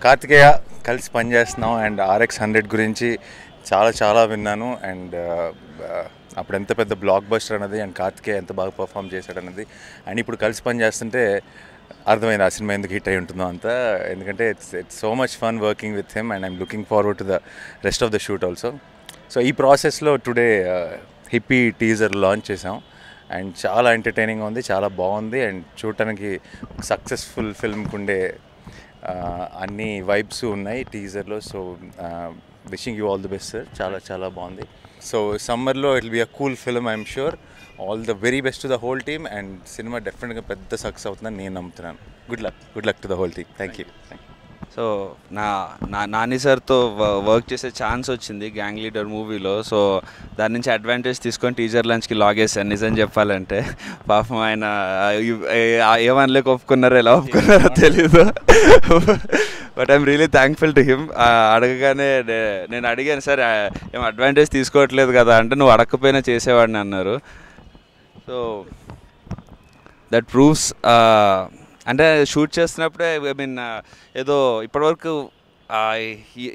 కార్తికేయ కలిసి పనిచేస్తున్నాం and RX 100 గురించి చాలా విన్నాను అండ్ అప్పుడు ఎంత పెద్ద బ్లాక్ బస్టర్ అన్నది అండ్ కార్తికేయ ఎంత బాగా పర్ఫామ్ చేశాడు అన్నది అండ్ ఇప్పుడు కలిసి పనిచేస్తుంటే అర్థమైంది ఆ సినిమా ఎందుకు హిట్ అయి ఉంటుందో అంతా. ఎందుకంటే it's so much fun working with him and I'm looking forward to the rest of the shoot also. So ఈ ప్రాసెస్లో టుడే హిప్పీ టీజర్ లాంచ్ చేసాం అండ్ చాలా ఎంటర్టైనింగ్గా ఉంది, చాలా బాగుంది అండ్ చూడటానికి సక్సెస్ఫుల్ ఫిల్మ్కి ఉండే అన్ని వైబ్స్ ఉన్నాయి టీజర్లో. So wishing you all the best sir. చాలా బాగుంది. సో సమ్మర్లో it will be a cool film I'm sure. All the very best to the whole team and cinema డెఫినెట్గా పెద్ద సక్సెస్ అవుతుందని నేను నమ్ముతున్నాను. Good luck to the whole team. Thank you. So Nani సార్తో work చేసే ఛాన్స్ వచ్చింది gang leader మూవీలో. So దాని నుంచి అడ్వాంటేజ్ తీసుకొని టీజర్ లంచ్కి లాగేశాను. నిజం చెప్పాలంటే పాపం ఆయన ఏమనలేక ఒప్పుకున్నారో ఎలా ఒప్పుకున్నారో తెలీదు. But I'm really thankful to him. అడగగానే నేను అడిగాను, సార్ ఏం అడ్వాంటేజ్ తీసుకోవట్లేదు కదా అంటే, నువ్వు అడగకపోయినా చేసేవాడిని అన్నారు. సో దట్ ప్రూవ్స్ అంటే షూట్ చేస్తున్నప్పుడే ఐ మీన్ ఏదో ఇప్పటివరకు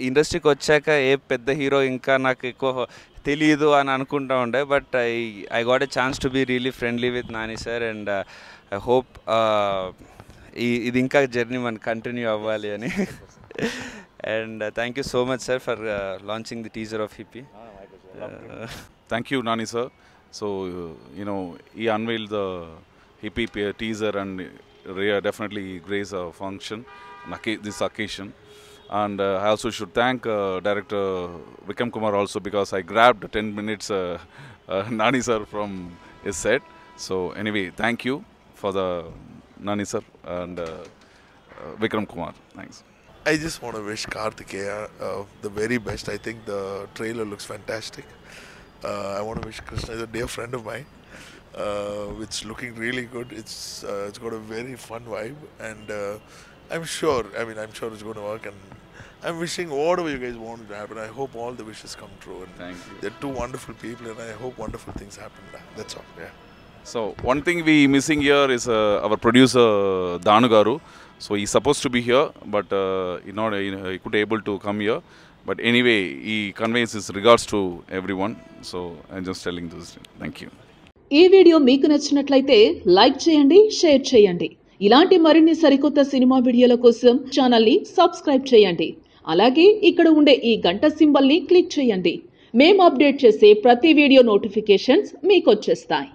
ఇండస్ట్రీకి వచ్చాక ఏ పెద్ద హీరో ఇంకా నాకు ఎక్కువ తెలియదు అని అనుకుంటా ఉండే. But I got a chance to be really friendly with Nani sir and I hope ఇది ఇంకా జర్నీ మనకి కంటిన్యూ అవ్వాలి అని. And thank you so much sir for launching the teaser of Hippi. Thank you, Nani sir. So, he unveiled the Hippie teaser and definitely graced a function this occasion. And I also should thank director Vikram Kumar also, because I grabbed 10 minutes Nani sir from his set. So anyway, thank you for the Nani sir and Vikram Kumar. Thanks. I just want to wish Karthikeya the very best. I think the trailer looks fantastic. I want to wish Krishna, is a dear friend of mine. It's looking really good. It's got a very fun vibe, and I'm sure it's going to work. And I'm wishing whatever you guys want to happen. I hope all the wishes come true. And Thank you. They're two wonderful people, and I hope wonderful things happen. That's all. Yeah. So one thing we missing here is our producer Danu Garu. So he's supposed to be here, but he could able to come here. But anyway, he conveys his regards to everyone. So I'm just telling this. Thank you. ఈ video మీకు నచ్చినట్లయితే like చేయండి, share చేయండి. ఇలాంటి మరిన్ని సరికొత్త cinema వీడియోల కోసం ఛానల్ ని సబ్స్క్రైబ్ చేయండి. అలాగే ఇక్కడ ఉండే ఈ గంట సింబల్ ని క్లిక్ చేయండి. మేము అప్డేట్ చేసే ప్రతి వీడియో నోటిఫికేషన్స్ మీకు వచ్చేస్తాయి.